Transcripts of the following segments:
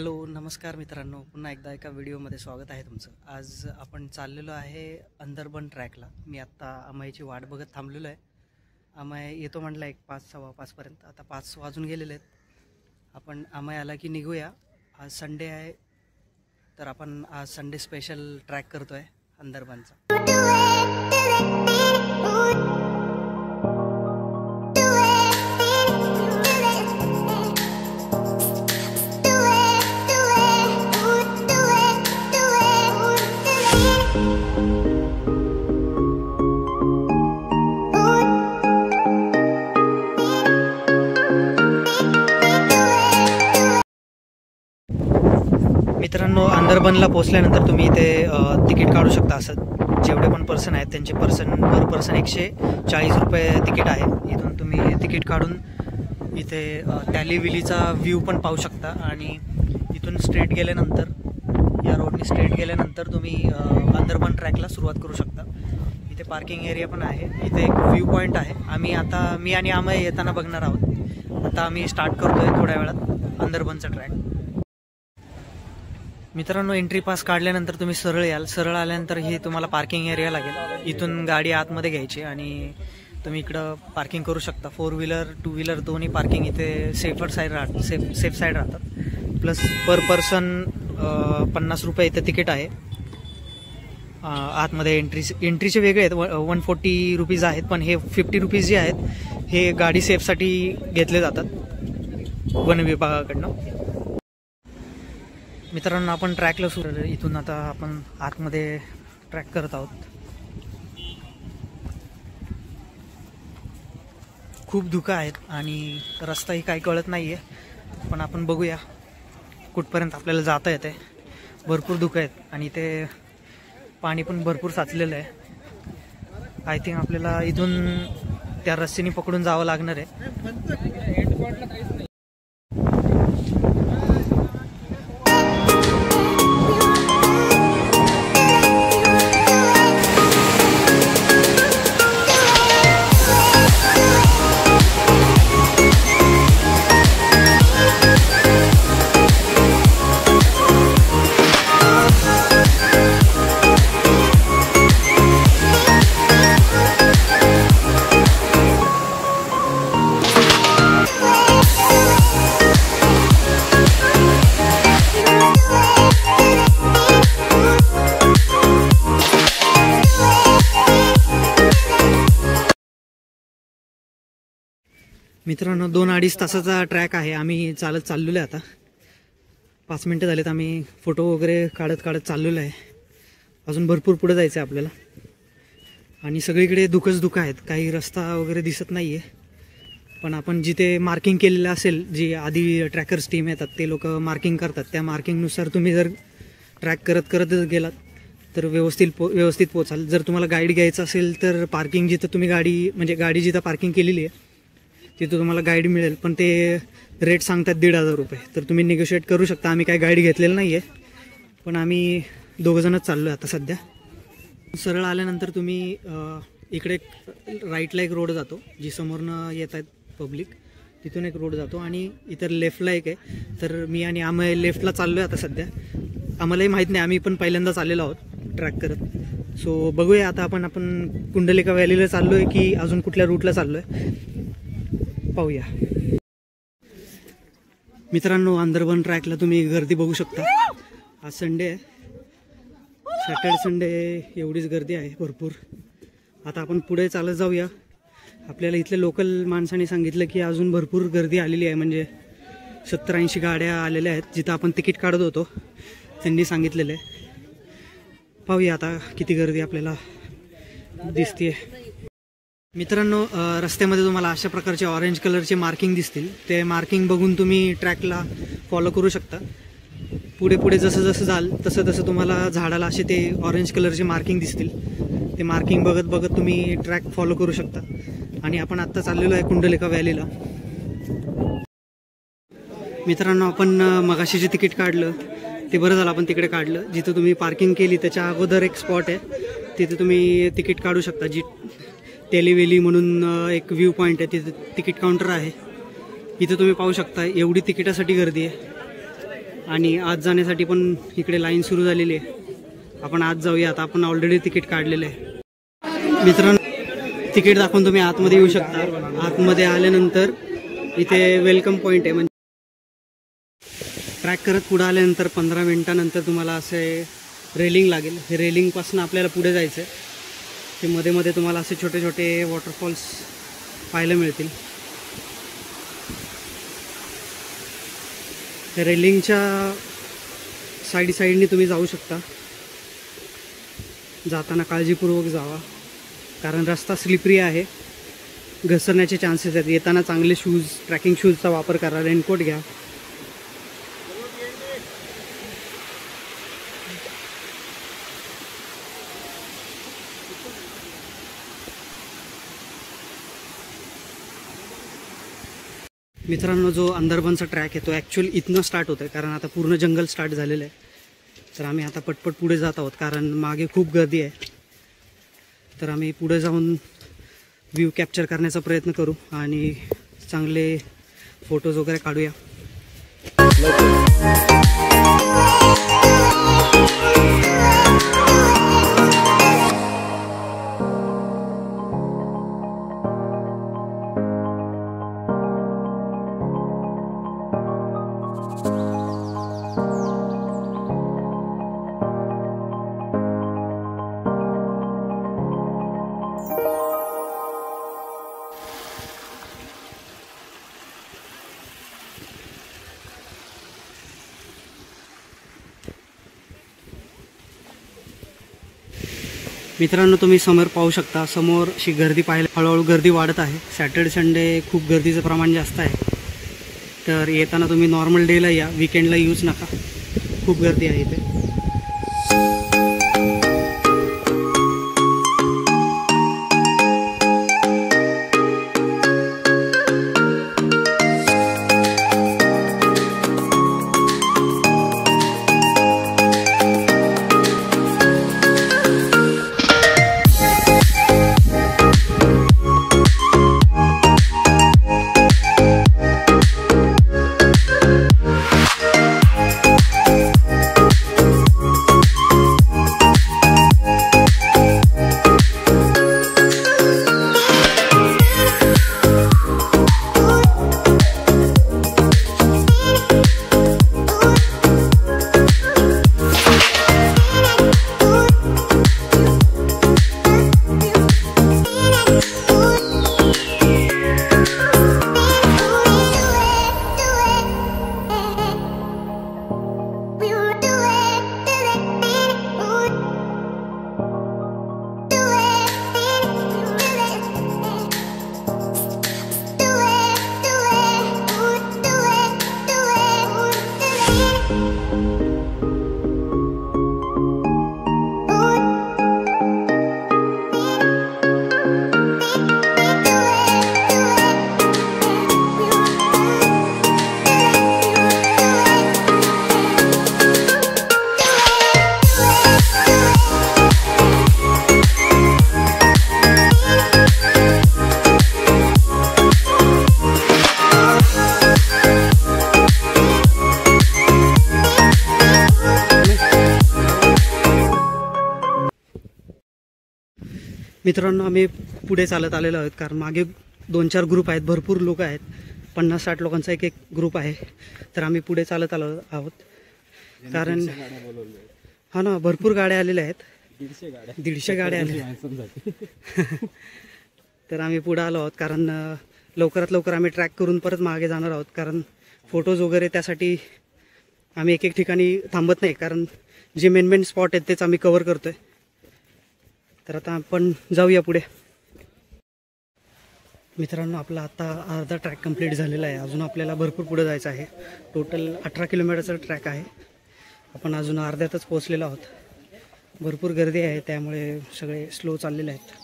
Hello नमस्कार मित्रांनो, पुन्हा एकदा एका व्हिडिओमध्ये स्वागत आहे तुमचं। आज आपण चाललेलो आहे अंदरबन ट्रॅकला। मी आत्ता अमयची वाट बघत थांबलेलो आहे। अमय येतो म्हटलं एक 5-5:15 पर्यंत। आता 5 वाजून गेलेले आहेत। आपण अमय आला की निघूया। आज संडे आहे तर आपण आज संडे स्पेशल ट्रॅक करतो आहे अंदरबनचा। मित्रांनो, अंदरबनला पोहोचल्यानंतर तुम्ही इथे तिकीट काढू शकता। असं जेवढे पण पर्सन आहेत त्यांचे पर पर्सन 140 रुपये तिकीट आहे। इथून तुम्ही तिकीट काढून इथे टॅलीविलीचा व्ह्यू पण पाहू शकता। आणि इथून स्ट्रेट गेल्यानंतर या रोडनी स्ट्रेट गेल्यानंतर तुम्ही अंदरबन ट्रॅकला सुरुवात करू शकता। इथे पार्किंग एरिया पण आहे। इथे एक व्ह्यू पॉईंट आहे। मी आणि अमय येताना बघणार आहोत। आता आम्ही स्टार्ट करतोय थोड्या वेळात अंदरबनचा ट्रॅक। मित्रांनो, एंट्री पास काढल्यानंतर तुम्ही सरळ याल। सरळ आल्यानंतर हे तुम्हाला पार्किंग एरिया लागेल। इथून गाडी आतमध्ये घ्यायची आणि तुम्ही इकडं पार्किंग करू शकता। 4 व्हीलर 2 व्हीलर दोन्ही पार्किंग इथे सेफ साईड राहतात। प्लस पर पर्सन 50 रुपये इथे तिकीट आहे। आतमध्ये एंट्रीचे वेगळे आहेत, 140 रुपीज आहेत। पण हे 50 रुपीज जे आहेत हे गाडी सेफसाठी घेतले जातात वन विभागाकडनं। मित्रांनो, आपण ट्रॅकला सुरू इथून आता आपण आतमध्ये ट्रॅक करत आहोत। खूप धुकं आहेत आणि रस्ताही काही कळत नाही आहे। पण आपण बघूया कुठपर्यंत आपल्याला जाता येते। भरपूर धुकं आहेत आणि ते पाणी पण भरपूर साचलेलं आहे। आय थिंक आपल्याला इथून त्या रस्त्याने पकडून जावं लागणार आहे। मित्रांनो, 2-2.5 तासाचा ट्रॅक आहे। आम्ही चालत चाललेलो आहे। आता 5 मिनटं झालेत। आम्ही फोटो वगैरे काढत चाललेलो आहे। अजून भरपूर पुढे जायचं आहे आपल्याला आणि सगळीकडे धुकं आहेत। काही रस्ता वगैरे दिसत नाही आहे। पण आपण जिथे मार्किंग केलेलं असेल, जी आधी ट्रॅकर्स टीम येतात ते लोक मार्किंग करतात, त्या मार्किंगनुसार तुम्ही जर ट्रॅक करत गेलात तर व्यवस्थित पोचाल। जर तुम्हाला गाईड घ्यायचं असेल तर पार्किंग जिथं तुम्ही गाडी जिथं पार्किंग केलेली आहे तिथं तुम्हाला गाईड मिळेल। पण ते रेट सांगतात 1,500 रुपये। तर तुम्ही निगोशिएट करू शकता। आम्ही काही गाईड घेतलेलं नाही आहे, पण आम्ही 2 जणच चाललो आहे आता सध्या। सरळ आल्यानंतर तुम्ही इकडे राईटला एक रोड जातो, जी समोरनं येत आहेत पब्लिक, तिथून एक रोड जातो आणि इतर लेफ्टला एक आहे। तर मी आणि आम्ही लेफ्टला चाललो आहे आता सध्या। आम्हालाही माहीत नाही, आम्ही पण पहिल्यांदा चाललेलो आहोत ट्रॅक करत। सो बघूया आता आपण कुंडलिका व्हॅलीला चाललो आहे की अजून कुठल्या रूटला चाललो आहे, पाहूया। मित्रांनो, अंदरबन ट्रॅकला तुम्ही गर्दी बघू शकता। आज संडे आहे, सॅटर्डे संडे एवढीच गर्दी आहे भरपूर। आता आपण पुढे चालत जाऊया। आपल्याला इथले लोकल माणसाने सांगितलं की अजून भरपूर गर्दी आलेली आहे, म्हणजे 70-80 गाड्या आलेल्या आहेत जिथं आपण तिकीट काढत होतो, त्यांनी सांगितलेलं आहे। पाहूया आता किती गर्दी आपल्याला दिसते। मित्रांनो, रस्त्यामध्ये तुम्हाला अशा प्रकारचे ऑरेंज कलरचे मार्किंग दिसतील। ते मार्किंग बघून तुम्ही ट्रॅकला फॉलो करू शकता। पुढे जसं जाल तसं तुम्हाला झाडाला असे ते ऑरेंज कलरचे मार्किंग दिसतील। ते मार्किंग बघत तुम्ही ट्रॅक फॉलो करू शकता। आणि आपण आत्ता चाललेलो आहे कुंडलिका व्हॅलीला। मित्रांनो, आपण मगाशी जे तिकीट काढलं ते बरं झालं आपण तिकडे काढलं। जिथं तुम्ही पार्किंग केली त्याच्या अगोदर एक स्पॉट आहे, तिथे तुम्ही तिकीट काढू शकता। जी टेलीवेली म्हणून एक व्ह्यू पॉईंट आहे, तिथे तिकीट काउंटर आहे। इथे तुम्ही पाहू शकता एवढी तिकिटासाठी गर्दी आहे। आणि आज जाण्यासाठी पण इकडे लाईन सुरू झालेली आहे. आपण आज जाऊया. आता आपण ऑलरेडी तिकीट काढलेलं आहे. मित्रांनो, तिकीट दाखवून तुम्ही आतमध्ये येऊ शकता. आतमध्ये आल्यानंतर इथे वेलकम पॉईंट आहे. म्हणजे ट्रॅक करत पुढे आल्यानंतर 15 मिनिटानंतर तुम्हाला असे रेलिंग लागेल. हे रेलिंगपासून आपल्याला पुढे जायचं आहे. ते मध्ये मध्ये तुम्हाला असे छोटे छोटे वॉटरफॉल्स पाहायला मिळतील. रेलिंगच्या साईडनी तुम्ही जाऊ शकता. जाताना काळजीपूर्वक जावा, कारण रस्ता स्लिपरी आहे, घसरण्याचे चान्सेस आहेत. येताना चांगले शूज, ट्रॅकिंग शूजचा वापर करा, रेनकोट घ्या. मित्रांनो, जो अंदरबनचा ट्रॅक आहे तो ॲक्च्युअली इथनं स्टार्ट होतं आहे, कारण आता पूर्ण जंगल स्टार्ट झालेलं आहे. तर आम्ही आता पटपट पुढे जात आहोत, कारण मागे खूप गर्दी आहे. तर आम्ही पुढे जाऊन व्ह्यू कॅप्चर करण्याचा प्रयत्न करू आणि चांगले फोटोज वगैरे काढूया. मित्रांनो, तुम्ही समोर पाहू शकता, समोर अशी गर्दी पाहायला हळूहळू गर्दी वाढत आहे. सॅटर्डे संडे खूप गर्दीचं प्रमाण जास्त आहे. तर येताना तुम्ही नॉर्मल डेला या, विकेंडला यूज नका. खूप गर्दी आहे इथे. मित्रांनो, आम्ही पुढे चालत आलेलो आहोत, कारण मागे 2-4 ग्रुप आहेत, भरपूर लोक आहेत. 50-60 लोकांचा एक ग्रुप आहे. तर आम्ही पुढे चालत आलो आहोत, कारण हा ना, भरपूर गाड्या आलेल्या आहेत. 150 गाड्या आल्या. तर आम्ही पुढे आलो आहोत, कारण लवकरात लवकर आम्ही ट्रॅक करून परत मागे जाणार आहोत. कारण फोटोज वगैरे त्यासाठी आम्ही एक ठिकाणी थांबत नाही, कारण जे मेन स्पॉट आहेत तेच आम्ही कव्हर करतोय. तर आता आपण जाऊया पुढे. मित्रांनो, आपला आता अर्धा ट्रॅक कंप्लीट झालेला आहे. अजून आपल्याला भरपूर पुढे जायचं आहे. टोटल 18 किलोमीटरचा ट्रॅक आहे. आपण अजून अर्ध्यातच पोहोचलेलो आहोत. भरपूर गर्दी आहे, त्यामुळे सगळे स्लो चाललेले आहेत.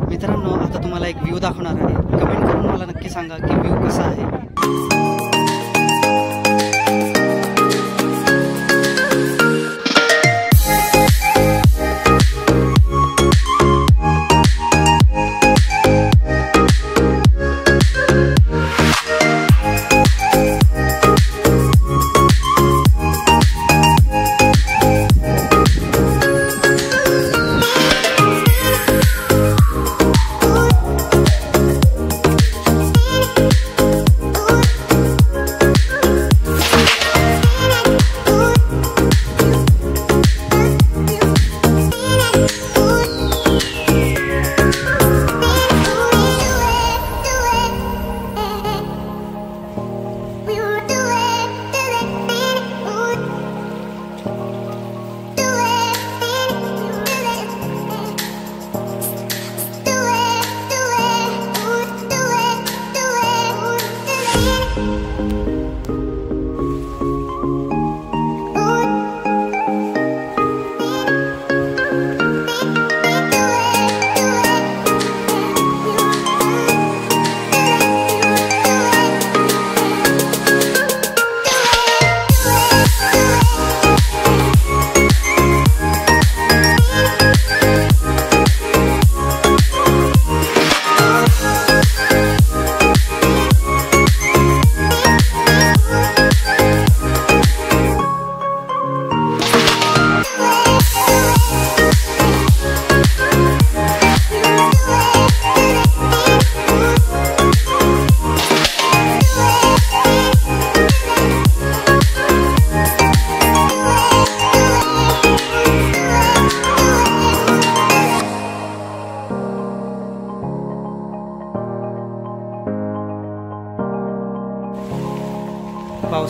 मित्रांनो, आता तुम्हाला एक व्ह्यू दाखवणार आहे. कमेंट करून मला नक्की सांगा की व्ह्यू कसा आहे.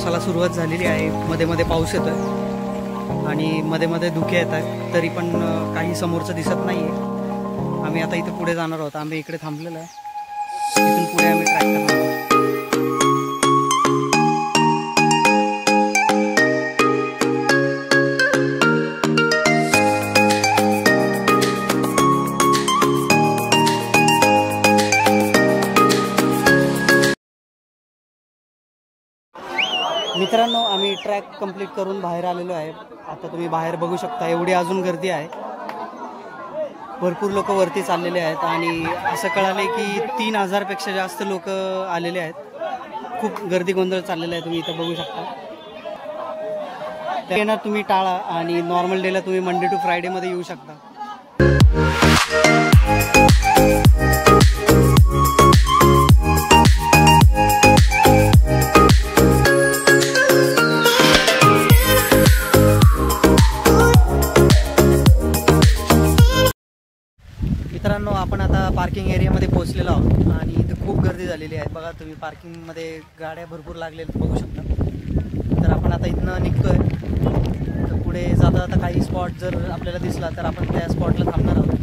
पावसाला सुरुवात झालेली आहे. मध्ये मध्ये पाऊस येतो आहे आणि मध्ये मध्ये धुके येत आहेत, तरी पण काही समोरचं दिसत नाही आहे. आम्ही आता इथे पुढे जाणार आहोत. आम्ही इकडे थांबलेलो आहे. इथून पुढे आम्ही ट्रॅक करणार आहोत. मित्रांनो, आम्ही ट्रॅक कंप्लीट करून बाहेर आलेलो आहे. आता तुम्ही बाहेर बघू शकता, एवढी अजून गर्दी आहे. भरपूर लोक वरती चाललेले आहेत आणि असं कळाले की 3000पेक्षा जास्त लोक आलेले आहेत. खूप गर्दी गोंधळ चाललेला आहे, तुम्ही इथं बघू शकता. त्याना तुम्ही टाळा आणि नॉर्मल डेला तुम्ही मंडे टू फ्रायडेमध्ये येऊ शकता. मित्रांनो, आपण आता पार्किंग एरियामध्ये पोहोचलेलो आहोत आणि इथे खूप गर्दी झालेली आहे. बघा तुम्ही, पार्किंगमध्ये गाड्या भरपूर लागलेल्या बघू शकता. तर आपण आता इथनं निघतोय. तर पुढे जाता जाता काही स्पॉट जर आपल्याला दिसला तर आपण त्या स्पॉटला थांबणार आहोत.